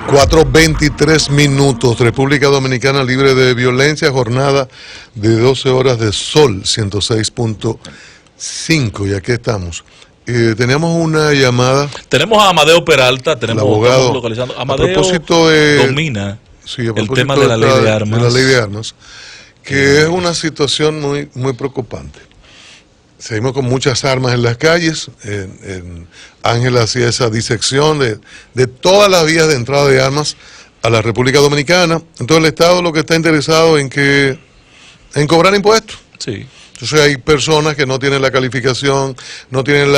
4:23. República Dominicana libre de violencia, jornada de 12 horas de sol, 106.5. Y aquí estamos. Teníamos una llamada. Tenemos a Amadeo Peralta, el abogado, localizando. Amadeo a propósito domina el tema de la ley de armas. De la ley de armas, que es una situación muy preocupante. Seguimos con muchas armas en las calles. Ángel hacía esa disección de todas las vías de entrada de armas a la República Dominicana. Entonces el Estado lo que está interesado en cobrar impuestos. Sí. Entonces hay personas que no tienen la calificación, no tienen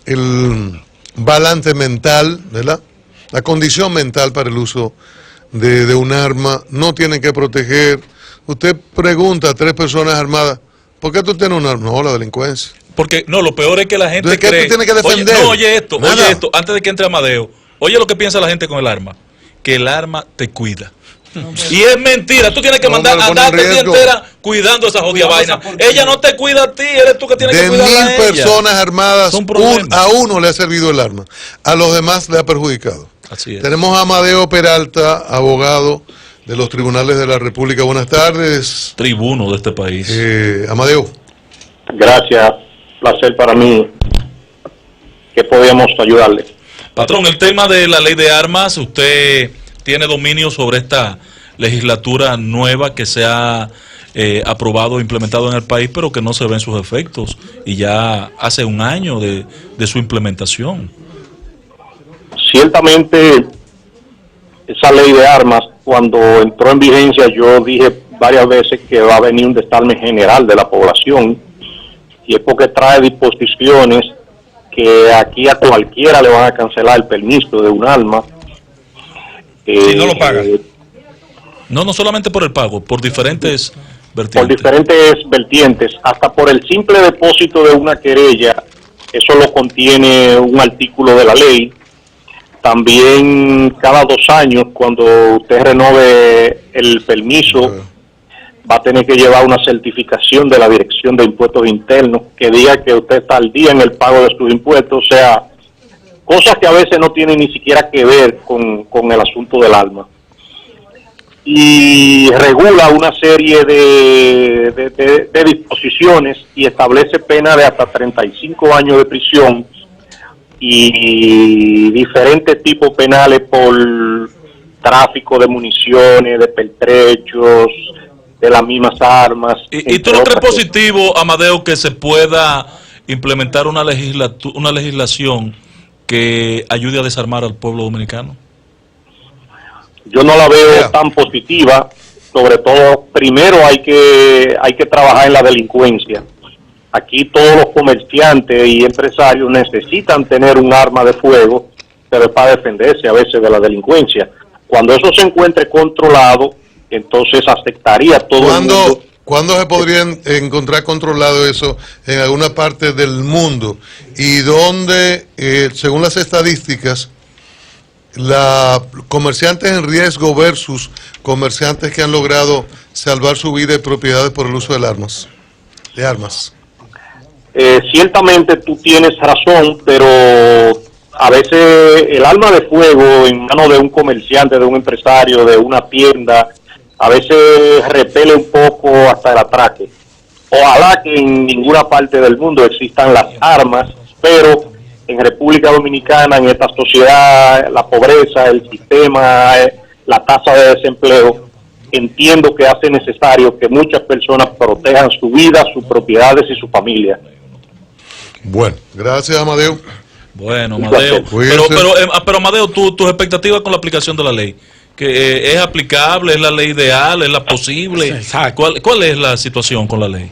el balance mental, ¿verdad? La condición mental para el uso de un arma, no tienen que proteger. Usted pregunta a 3 personas armadas, ¿por qué tú tienes un arma? No, la delincuencia. Porque, no, lo peor es que la gente cree... ¿Qué tú tienes que defender? Oye esto, antes de que entre Amadeo, oye lo que piensa la gente con el arma, que el arma te cuida. Y es mentira, tú tienes que andarte el día entera cuidando esa jodida vaina. Ella no te cuida a ti, eres tú que tienes que cuidarla a ella. De 1000 personas armadas, a uno le ha servido el arma, a los demás le ha perjudicado. Así es. Tenemos a Amadeo Peralta, abogado de los tribunales de la República. Buenas tardes. Tribuno de este país. Amadeo. Gracias, placer para mí. ¿Qué podemos ayudarle? Patrón, el tema de la ley de armas, usted tiene dominio sobre esta legislatura nueva que se ha aprobado e implementado en el país, pero que no se ven sus efectos, y ya hace un año de su implementación. Ciertamente, esa ley de armas, cuando entró en vigencia, yo dije varias veces que va a venir un desarme general de la población, y es porque trae disposiciones que aquí a cualquiera le van a cancelar el permiso de un arma. Si no lo paga. No solamente por el pago, por diferentes vertientes. Por diferentes vertientes, hasta por el simple depósito de una querella, eso lo contiene un artículo de la ley. También cada 2 años, cuando usted renove el permiso, va a tener que llevar una certificación de la Dirección de Impuestos Internos que diga que usted está al día en el pago de sus impuestos, o sea, cosas que a veces no tienen ni siquiera que ver con el asunto del arma. Y regula una serie de disposiciones y establece pena de hasta 35 años de prisión y diferentes tipos penales por tráfico de municiones, de pertrechos, de las mismas armas. ¿Y tú no crees positivo, Amadeo, que se pueda implementar una legislación que ayude a desarmar al pueblo dominicano? Yo no la veo tan positiva. Sobre todo, primero hay que trabajar en la delincuencia. Aquí todos los comerciantes y empresarios necesitan tener un arma de fuego, pero es para defenderse a veces de la delincuencia. Cuando eso se encuentre controlado, entonces aceptaría todo el mundo. ¿Cuándo se podría encontrar controlado eso en alguna parte del mundo? Y donde, según las estadísticas, comerciantes en riesgo versus comerciantes que han logrado salvar su vida y propiedades por el uso de armas. Ciertamente tú tienes razón, pero a veces el arma de fuego en manos de un comerciante, de un empresario, de una tienda, a veces repele un poco hasta el atraque. Ojalá que en ninguna parte del mundo existan las armas, pero en República Dominicana, en esta sociedad, la pobreza, el sistema, la tasa de desempleo, entiendo que hace necesario que muchas personas protejan su vida, sus propiedades y su familia. Bueno, gracias, Amadeo. Bueno, Amadeo, pero Amadeo, tus expectativas con la aplicación de la ley, que es aplicable, es la ley ideal, es la posible. ¿Cuál es la situación con la ley?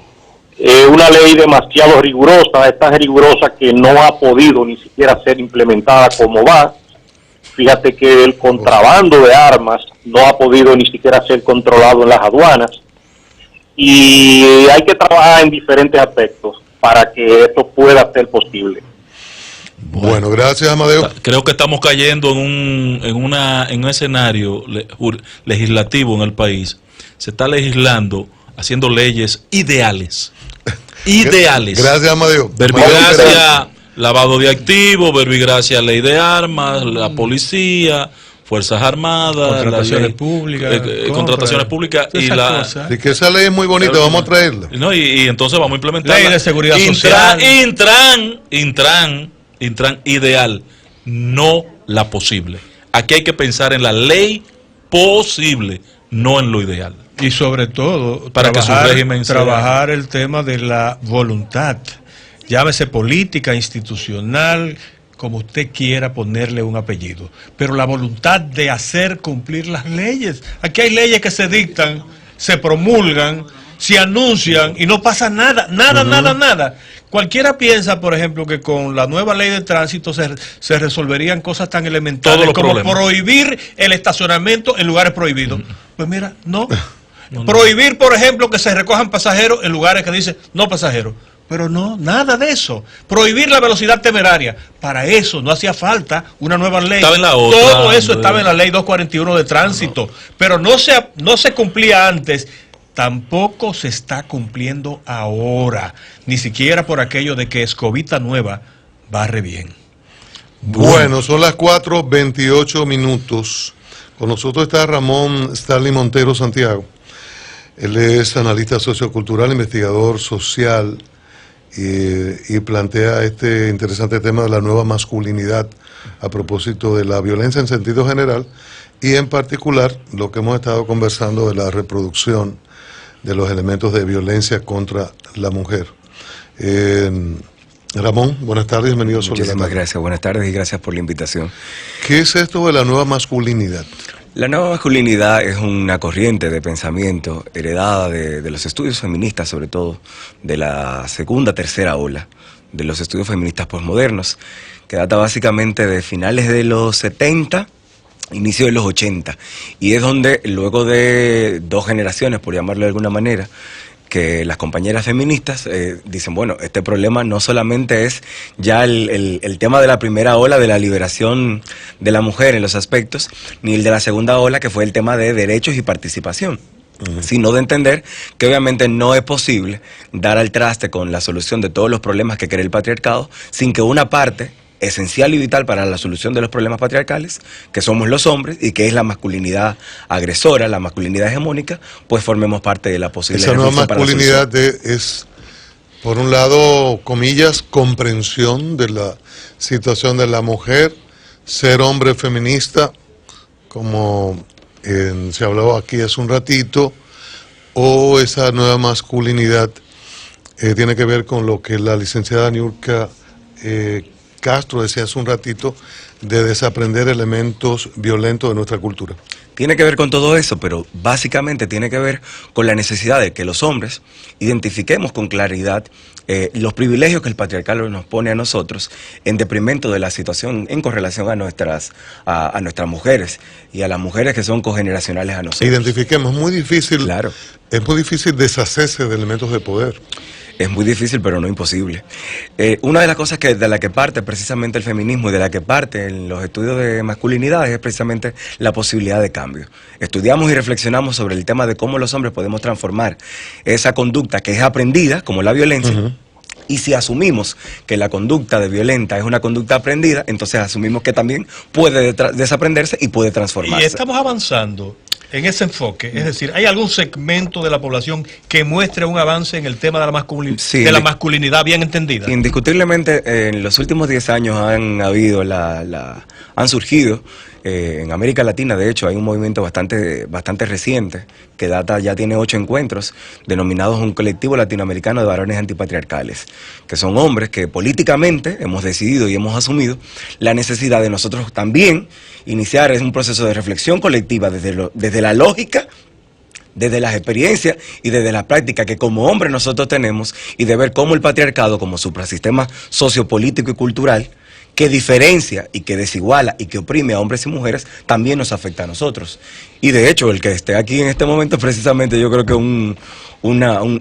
Una ley demasiado rigurosa, es tan rigurosa que no ha podido ni siquiera ser implementada como va. Fíjate que el contrabando de armas no ha podido ni siquiera ser controlado en las aduanas, y hay que trabajar en diferentes aspectos para que esto pueda ser posible. Bueno, gracias, Amadeo. Creo que estamos cayendo en un escenario legislativo en el país. Se está legislando, haciendo leyes ideales. Gracias, Amadeo. Verbigracia, lavado de activos, verbigracia, ley de armas, la policía, Fuerzas Armadas, contrataciones públicas, contrataciones públicas y que esa ley es muy bonita, vamos a traerla. No, y entonces vamos a implementar ley de seguridad social. Intran ideal, no la posible. Aquí hay que pensar en la ley posible, no en lo ideal. Y sobre todo, para que su régimen trabajar el tema de la voluntad, llámese política, institucional, como usted quiera ponerle un apellido, pero la voluntad de hacer cumplir las leyes. Aquí hay leyes que se dictan, se promulgan, se anuncian y no pasa nada, nada. Cualquiera piensa, por ejemplo, que con la nueva ley de tránsito se resolverían cosas tan elementales como prohibir el estacionamiento en lugares prohibidos. Pues mira, no. Prohibir, por ejemplo, que se recojan pasajeros en lugares que dice no pasajeros. Pero no, nada de eso. Prohibir la velocidad temeraria. Para eso no hacía falta una nueva ley. Estaba en la otra, todo eso estaba en la ley 241 de tránsito. Pero no se cumplía antes. Tampoco se está cumpliendo ahora. Ni siquiera por aquello de que escobita nueva barre bien. Bueno, son las 4:28. Con nosotros está Ramón Stanley Montero Santiago. Él es analista sociocultural, investigador social y plantea este interesante tema de la nueva masculinidad a propósito de la violencia en sentido general y en particular lo que hemos estado conversando de la reproducción de los elementos de violencia contra la mujer. Ramón, buenas tardes, bienvenido a Sol de la Tarde. Muchísimas gracias, buenas tardes y gracias por la invitación. ¿Qué es esto de la nueva masculinidad? La nueva masculinidad es una corriente de pensamiento heredada de los estudios feministas, sobre todo de la segunda, tercera ola de los estudios feministas posmodernos, que data básicamente de finales de los 70, inicio de los 80, y es donde luego de dos generaciones, por llamarlo de alguna manera, que las compañeras feministas dicen, bueno, este problema no solamente es ya el tema de la primera ola de la liberación de la mujer en los aspectos, ni el de la segunda ola, que fue el tema de derechos y participación, sino de entender que obviamente no es posible dar al traste con la solución de todos los problemas que crea el patriarcado sin que una parte esencial y vital para la solución de los problemas patriarcales, que somos los hombres y que es la masculinidad agresora, la masculinidad hegemónica, pues formemos parte de la posible. Esa nueva masculinidad es, por un lado, comillas, comprensión de la situación de la mujer, ser hombre feminista, como se hablaba aquí hace un ratito, o esa nueva masculinidad tiene que ver con lo que la licenciada Niurka Castro decía hace un ratito, de desaprender elementos violentos de nuestra cultura. Tiene que ver con todo eso, pero básicamente tiene que ver con la necesidad de que los hombres identifiquemos con claridad los privilegios que el patriarcado nos pone a nosotros en detrimento de la situación en correlación a nuestras mujeres y a las mujeres que son cogeneracionales a nosotros. Identifiquemos, es muy difícil, claro. Es muy difícil deshacerse de elementos de poder. Es muy difícil, pero no imposible. Una de las cosas de la que parte precisamente el feminismo y de la que parte en los estudios de masculinidad es precisamente la posibilidad de cambio. Estudiamos y reflexionamos sobre el tema de cómo los hombres podemos transformar esa conducta que es aprendida, como la violencia, y si asumimos que la conducta de violenta es una conducta aprendida, entonces asumimos que también puede desaprenderse y puede transformarse. Y estamos avanzando en ese enfoque, es decir, ¿hay algún segmento de la población que muestre un avance en el tema de la masculinidad bien entendida? Indiscutiblemente, en los últimos 10 años han surgido en América Latina, de hecho, hay un movimiento bastante reciente que ya tiene 8 encuentros, denominados un colectivo latinoamericano de varones antipatriarcales, que son hombres que políticamente hemos decidido y hemos asumido la necesidad de nosotros también iniciar un proceso de reflexión colectiva desde la lógica, desde las experiencias y desde la práctica que como hombres nosotros tenemos, y de ver cómo el patriarcado, como suprasistema sociopolítico y cultural, que diferencia y que desiguala y que oprime a hombres y mujeres, también nos afecta a nosotros. Y de hecho, el que esté aquí en este momento, precisamente yo creo que un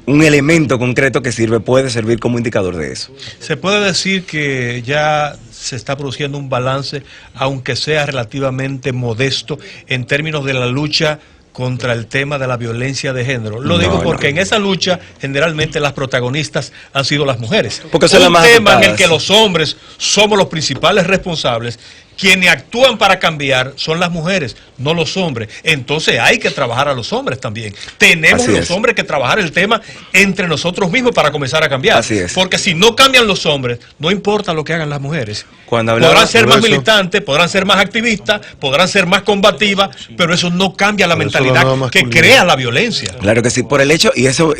elemento concreto que puede servir como indicador de eso. Se puede decir que ya se está produciendo un balance, aunque sea relativamente modesto, en términos de la lucha contra el tema de la violencia de género. Lo digo porque en esa lucha generalmente las protagonistas han sido las mujeres. Porque son las más tema en el que los hombres somos los principales responsables. quienes actúan para cambiar son las mujeres, no los hombres. Entonces hay que trabajar a los hombres también. Tenemos los hombres que trabajar el tema entre nosotros mismos para comenzar a cambiar. Así es. Porque si no cambian los hombres, no importa lo que hagan las mujeres. Podrán ser más militantes, podrán ser más activistas, podrán ser más combativas, pero eso no cambia la mentalidad que crea la violencia. Claro que sí, por el hecho, y eso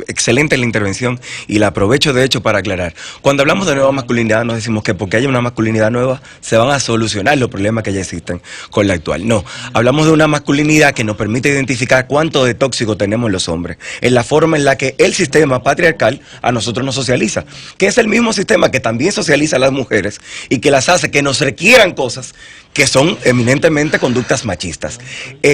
excelente la intervención, y la aprovecho de hecho para aclarar. Cuando hablamos de nueva masculinidad, nos decimos que porque haya una masculinidad nueva, se van a solucionar los problemas que ya existen con la actual. No, hablamos de una masculinidad que nos permite identificar cuánto de tóxico tenemos los hombres, en la forma en la que el sistema patriarcal a nosotros nos socializa, que es el mismo sistema que también socializa a las mujeres y que las hace que nos requieran cosas que son eminentemente conductas machistas.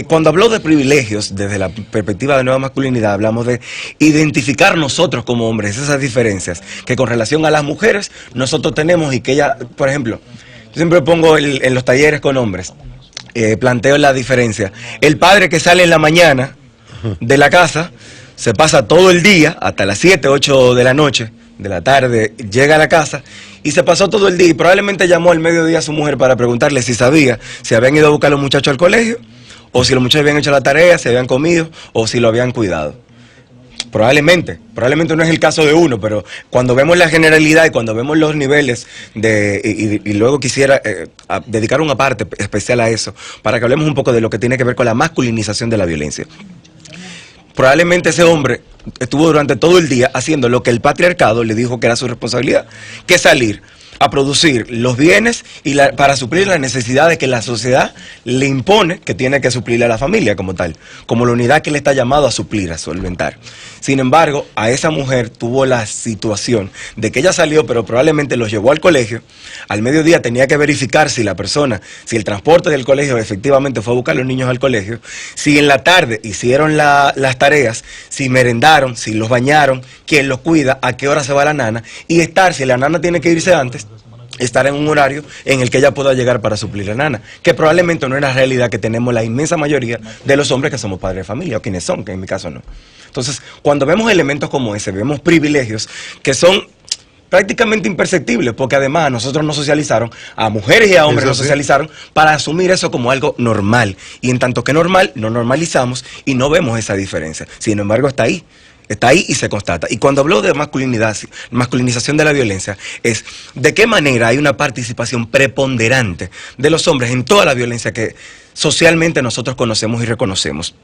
Cuando hablo de privilegios, desde la perspectiva de nueva masculinidad, hablamos de identificar nosotros como hombres esas diferencias que con relación a las mujeres nosotros tenemos y que ella, por ejemplo, yo siempre pongo en los talleres con hombres, planteo la diferencia. El padre que sale en la mañana de la casa, se pasa todo el día, hasta las 7, 8 de la noche, de la tarde, llega a la casa y se pasó todo el día y probablemente llamó al mediodía a su mujer para preguntarle si sabía si habían ido a buscar a los muchachos al colegio, o si los muchachos habían hecho la tarea, si habían comido, o si lo habían cuidado. Probablemente no es el caso de uno, pero cuando vemos la generalidad y cuando vemos los niveles y luego quisiera dedicar una parte especial a eso, para que hablemos un poco de lo que tiene que ver con la masculinización de la violencia. Probablemente ese hombre estuvo durante todo el día haciendo lo que el patriarcado le dijo que era su responsabilidad, que es salir a producir los bienes y para suplir las necesidades que la sociedad le impone que tiene que suplirle a la familia como tal, como la unidad que le está llamado a suplir, a solventar. Sin embargo, a esa mujer tuvo la situación de que ella salió, pero probablemente los llevó al colegio. Al mediodía tenía que verificar si la persona, si el transporte del colegio efectivamente fue a buscar a los niños al colegio, si en la tarde hicieron las tareas, si merendaron, si los bañaron, quién los cuida, a qué hora se va la nana, y estar, si la nana tiene que irse antes, estar en un horario en el que ella pueda llegar para suplir a la nana, que probablemente no es la realidad que tenemos la inmensa mayoría de los hombres que somos padres de familia, o quienes son, que en mi caso no. Entonces, cuando vemos elementos como ese, vemos privilegios que son prácticamente imperceptibles, porque además a nosotros nos socializaron, a mujeres y a hombres nos socializaron para asumir eso como algo normal, y en tanto que normal, no normalizamos y no vemos esa diferencia. Sin embargo, está ahí y se constata. Y cuando hablo de masculinización de la violencia, es de qué manera hay una participación preponderante de los hombres en toda la violencia que socialmente nosotros conocemos y reconocemos.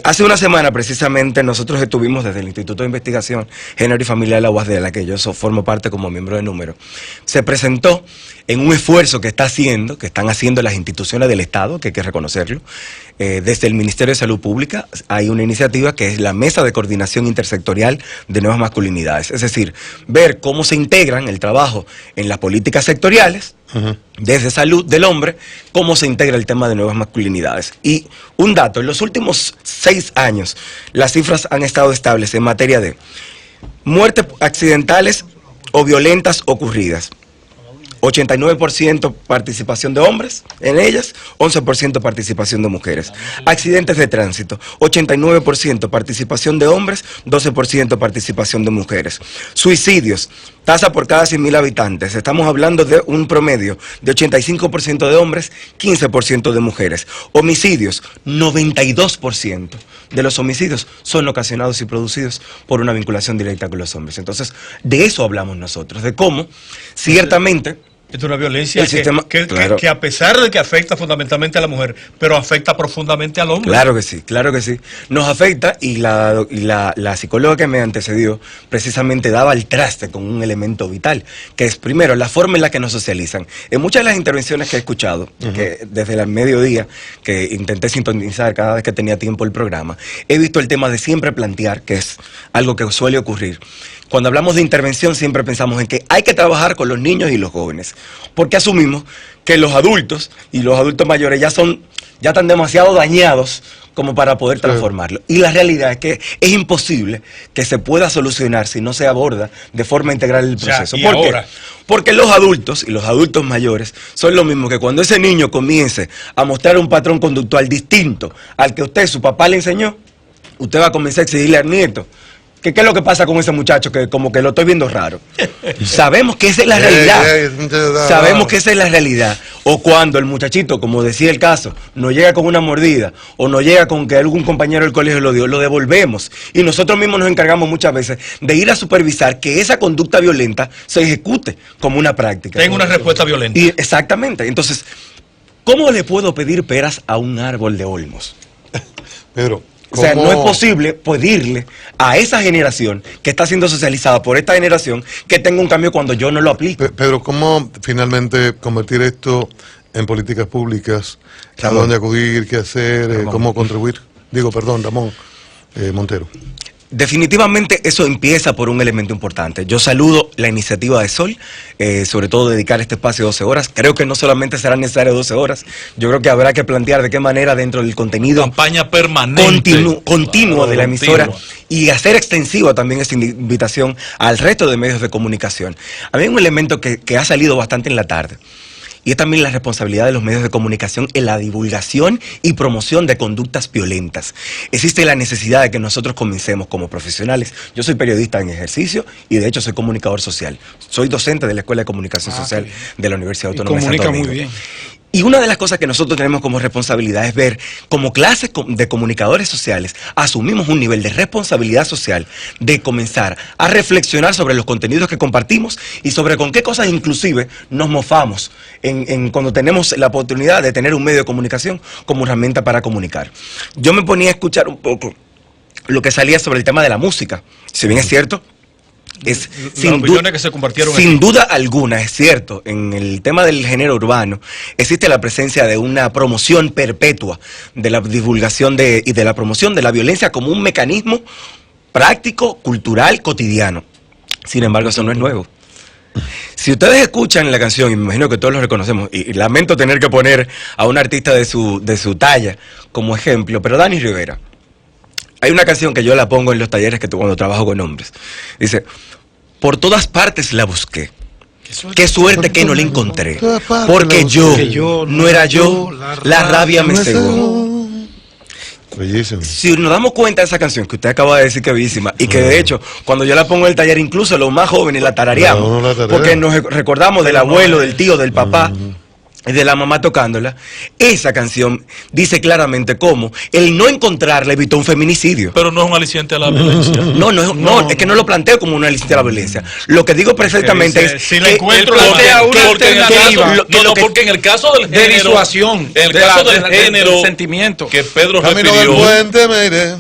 Hace una semana precisamente nosotros estuvimos desde el Instituto de Investigación Género y Familia de la UASD, de la que yo formo parte como miembro de Número. Se presentó en un esfuerzo que están haciendo las instituciones del Estado, que hay que reconocerlo. Desde el Ministerio de Salud Pública hay una iniciativa que es la Mesa de Coordinación Intersectorial de Nuevas Masculinidades. Es decir, ver cómo se integran el trabajo en las políticas sectoriales, desde salud del hombre, cómo se integra el tema de nuevas masculinidades. Y un dato, en los últimos 6 años, las cifras han estado estables en materia de muertes accidentales o violentas ocurridas. 89% participación de hombres en ellas, 11% participación de mujeres. Accidentes de tránsito, 89% participación de hombres, 12% participación de mujeres. Suicidios, tasa por cada 100.000 habitantes. Estamos hablando de un promedio de 85% de hombres, 15% de mujeres. Homicidios, 92% de los homicidios son ocasionados y producidos por una vinculación directa con los hombres. Entonces, de eso hablamos nosotros, de cómo ciertamente es una violencia que a pesar de que afecta fundamentalmente a la mujer, pero afecta profundamente al hombre. Claro que sí. Nos afecta, y la psicóloga que me antecedió precisamente daba el traste con un elemento vital, que es primero la forma en la que nos socializan. En muchas de las intervenciones que he escuchado, que desde el mediodía, que intenté sintonizar cada vez que tenía tiempo el programa, he visto el tema de siempre plantear, que es algo que suele ocurrir. Cuando hablamos de intervención siempre pensamos en que hay que trabajar con los niños y los jóvenes, porque asumimos que los adultos y los adultos mayores ya están demasiado dañados como para poder transformarlo. Y la realidad es que es imposible que se pueda solucionar si no se aborda de forma integral el proceso. ¿Por qué? Porque los adultos y los adultos mayores son lo mismo que cuando ese niño comience a mostrar un patrón conductual distinto al que su papá le enseñó, usted va a comenzar a exigirle al nieto ¿Qué es lo que pasa con ese muchacho? Que como que lo estoy viendo raro. Sabemos que esa es la realidad. Sabemos que esa es la realidad. O cuando el muchachito, como decía el caso, no llega con una mordida o no llega con que algún compañero del colegio lo dio, lo devolvemos. Y nosotros mismos nos encargamos muchas veces de ir a supervisar que esa conducta violenta se ejecute como una práctica. Tengo una respuesta violenta. Y exactamente. Entonces, ¿cómo le puedo pedir peras a un árbol de olmos? Pedro, o sea, no es posible pedirle a esa generación que está siendo socializada por esta generación que tenga un cambio cuando yo no lo aplico. Pedro, ¿cómo finalmente convertir esto en políticas públicas? ¿A dónde acudir? ¿Qué hacer? ¿Cómo contribuir? Ramón Montero. Definitivamente eso empieza por un elemento importante. Yo saludo la iniciativa de Sol, sobre todo dedicar este espacio 12 horas. Creo que no solamente serán necesarias 12 horas, yo creo que habrá que plantear de qué manera dentro del contenido campaña permanente continuo de la emisora y hacer extensiva también esta invitación al resto de medios de comunicación. A mí hay un elemento que ha salido bastante en la tarde. Y es también la responsabilidad de los medios de comunicación en la divulgación y promoción de conductas violentas. Existe la necesidad de que nosotros comencemos como profesionales. Yo soy periodista en ejercicio y de hecho soy comunicador social. Soy docente de la Escuela de Comunicación Social de la Universidad Autónoma de Santo Domingo. Comunica muy bien. Y una de las cosas que nosotros tenemos como responsabilidad es ver, como clase de comunicadores sociales, asumimos un nivel de responsabilidad social de comenzar a reflexionar sobre los contenidos que compartimos y sobre con qué cosas inclusive nos mofamos cuando tenemos la oportunidad de tener un medio de comunicación como herramienta para comunicar. Yo me ponía a escuchar un poco lo que salía sobre el tema de la música, si bien es cierto. Es sin duda alguna, es cierto, en el tema del género urbano existe la presencia de una promoción perpetua de la divulgación y de la promoción de la violencia como un mecanismo práctico, cultural, cotidiano. Sin embargo, eso no es nuevo. Si ustedes escuchan la canción, y me imagino que todos lo reconocemos, y lamento tener que poner a un artista de su talla como ejemplo, pero Dani Rivera. Hay una canción que yo la pongo en los talleres cuando trabajo con hombres. Dice, por todas partes la busqué. Qué suerte que no la encontré. Porque yo, no era yo, la rabia me cegó. Bellísimo. Si nos damos cuenta de esa canción que usted acaba de decir que es bellísima, y que de hecho, cuando yo la pongo en el taller, incluso los más jóvenes la tarareamos, porque nos recordamos del abuelo, del tío, del papá, de la mamá tocándola. Esa canción dice claramente cómo el no encontrarla evitó un feminicidio. Pero no es un aliciente a la violencia. No, es que no lo planteo como un aliciente a la violencia. Lo que digo perfectamente es si la encuentro porque en el caso del género, de disuasión, en el caso del género, del sentimiento que Pedro Camino refirió, del puente me iré.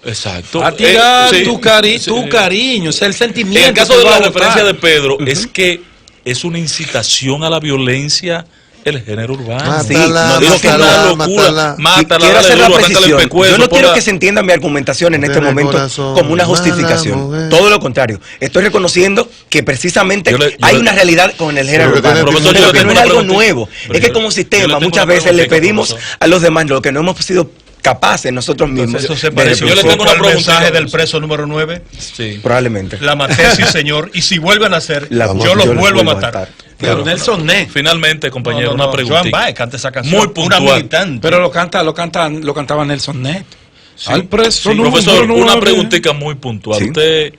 exacto, a tirar sí, tu cariño, es el sentimiento. en el caso de la referencia de Pedro, es que es una incitación a la violencia. El género urbano. Mátala, no digo que es una locura. Mátala, quiero hacer la precisión. Yo no quiero ponla. que se entienda mi argumentación en este momento como una justificación. Todo lo contrario. Estoy reconociendo que precisamente hay una realidad con el género urbano. Pero que no es algo nuevo. Es que como sistema muchas veces le pedimos a los demás lo que no hemos sido capaces nosotros mismos. Eso se parece yo le tengo una al pregunta mensaje del preso número 9. Sí. Probablemente. La maté, sí, señor. Y si vuelven a hacer, yo los vuelvo a matar. Pero Nelson Ned. Finalmente, compañero, una pregunta. Joan Baez canta esa canción. Muy puntual. Una militante. Pero lo cantaba Nelson Ned. Sí. Al preso Sí, profesor, número una 9. preguntita muy puntual. Sí. ¿Usted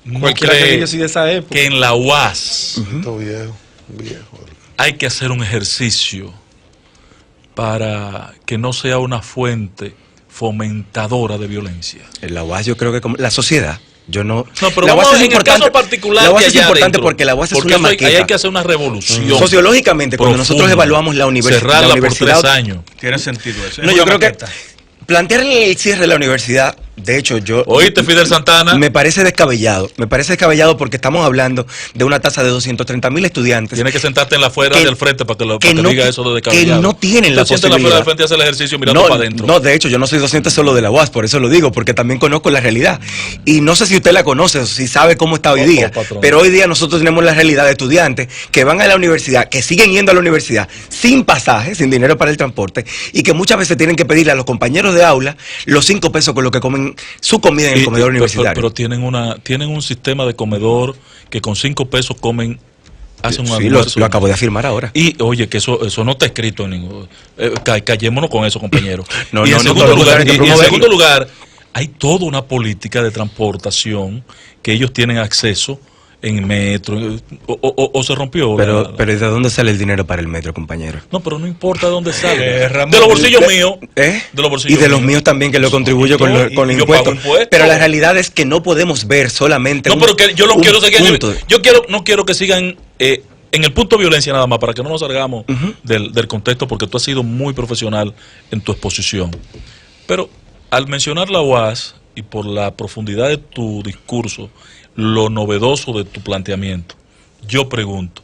no Cualquiera que cree yo soy de esa época. que en la UAS Esto viejo. hay que hacer un ejercicio para que no sea una fuente fomentadora de violencia? En la UAS yo creo que como la sociedad. Yo no. Pero la UAS vamos es en el caso particular. La UAS que es allá importante adentro, porque la UAS es una eso maqueta. ahí hay que hacer una revolución. Sociológicamente, cuando nosotros profunda, evaluamos la universidad. cerrarla por 3 años. Tiene sentido eso. No, yo creo que plantear el cierre de la universidad, de hecho, ¿Oíste, Fidel Santana? me parece descabellado. Me parece descabellado porque estamos hablando de una tasa de 230,000 estudiantes. Tienes que sentarte en la afuera del frente para que, no, diga eso de descabellado. que no tienen la Usted siente posibilidad. en la fuera del frente y hace el ejercicio mirando para adentro. No, de hecho, yo no soy docente solo de la UAS, por eso lo digo, porque también conozco la realidad. Y no sé si usted la conoce o si sabe cómo está hoy día, pero hoy día nosotros tenemos la realidad de estudiantes que van a la universidad, que siguen yendo a la universidad sin pasaje, sin dinero para el transporte, y que muchas veces tienen que pedirle a los compañeros de aula los 5 pesos con lo que comen su comida en el comedor universitario. Pero tienen un sistema de comedor que con 5 pesos comen, hacen un Sí, almuerzo. lo acabo de afirmar ahora. Y oye, que eso no está escrito en ningún. Callémonos con eso, compañero. No, y no, en no, segundo todo lo lugar, contrario, y en segundo lugar, hay toda una política de transportación que ellos tienen acceso en metro, o se rompió. Pero ¿de dónde sale el dinero para el metro, compañero? No, pero no importa de dónde sale. Ramón, de los bolsillos míos. ¿Eh? De los bolsillos y de los míos también, que lo contribuyo con los yo pago impuestos. impuestos. Pero la realidad es que no podemos ver solamente No, pero que yo lo quiero seguir. punto. No quiero que sigan en el punto de violencia nada más, para que no nos salgamos del contexto, porque tú has sido muy profesional en tu exposición. Pero al mencionar la UAS y por la profundidad de tu discurso, lo novedoso de tu planteamiento, yo pregunto,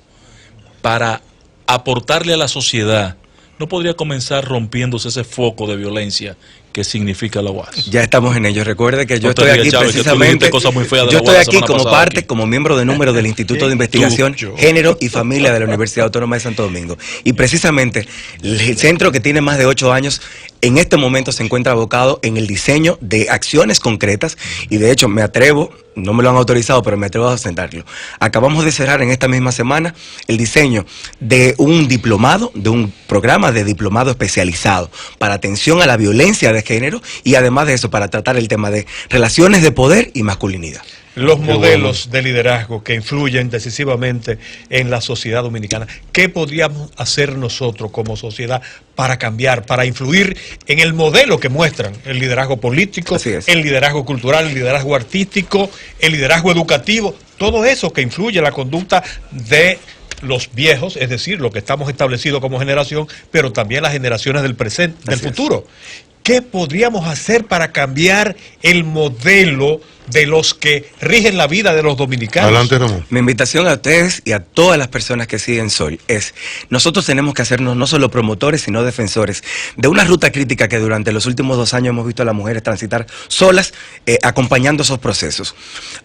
para aportarle a la sociedad, ¿no podría comenzar rompiéndose ese foco de violencia que significa la UAS? Ya estamos en ello. Recuerde que yo No te estoy rías, aquí Chávez, que tú precisamente. dijiste cosas muy feas de Yo la estoy UAS la aquí semana como pasada parte, aquí. como miembro de número del Instituto de Investigación, Género y Familia de la Universidad Autónoma de Santo Domingo. Y precisamente el centro, que tiene más de 8 años, en este momento se encuentra abocado en el diseño de acciones concretas, y de hecho me atrevo, no me lo han autorizado, pero me atrevo a sentarlo. Acabamos de cerrar en esta misma semana el diseño de un diplomado, de un programa de diplomado especializado para atención a la violencia de género, y además de eso para tratar el tema de relaciones de poder y masculinidad. Los modelos de liderazgo que influyen decisivamente en la sociedad dominicana. ¿Qué podríamos hacer nosotros como sociedad para cambiar, para influir en el modelo que muestran el liderazgo político, el liderazgo cultural, el liderazgo artístico, el liderazgo educativo? Todo eso que influye en la conducta de los viejos, es decir, lo que estamos establecidos como generación, pero también las generaciones del presente, del futuro. ¿Qué podríamos hacer para cambiar el modelo de los que rigen la vida de los dominicanos? Adelante, Ramón. Mi invitación a ustedes y a todas las personas que siguen Sol es: nosotros tenemos que hacernos no solo promotores, sino defensores de una ruta crítica que durante los últimos 2 años hemos visto a las mujeres transitar solas, acompañando esos procesos.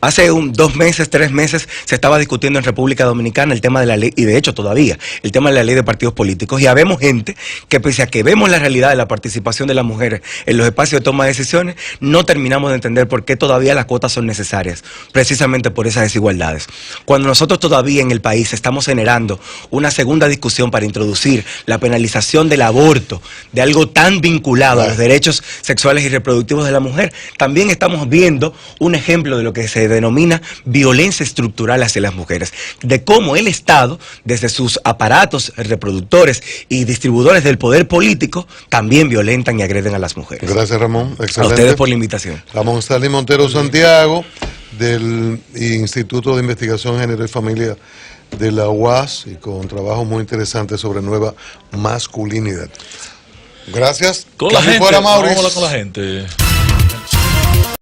Hace 2 meses, 3 meses, se estaba discutiendo en República Dominicana el tema de la ley, y de hecho todavía, el tema de la ley de partidos políticos, y habemos gente que, pese a que vemos la realidad de la participación de las mujeres en los espacios de toma de decisiones, no terminamos de entender por qué todavía las cuotas son necesarias, precisamente por esas desigualdades. Cuando nosotros todavía en el país estamos generando una segunda discusión para introducir la penalización del aborto, de algo tan vinculado a los derechos sexuales y reproductivos de la mujer, también estamos viendo un ejemplo de lo que se denomina violencia estructural hacia las mujeres, de cómo el Estado, desde sus aparatos reproductores y distribuidores del poder político, también violentan y agreden a las mujeres. Gracias, Ramón. Excelente. A ustedes por la invitación. Ramón Stanley Montero Santiago, del Instituto de Investigación Género y Familia de la UAS, y con trabajo muy interesante sobre nueva masculinidad. Gracias. Con la gente, Fuera, Maurice. vamos a hablar con la gente.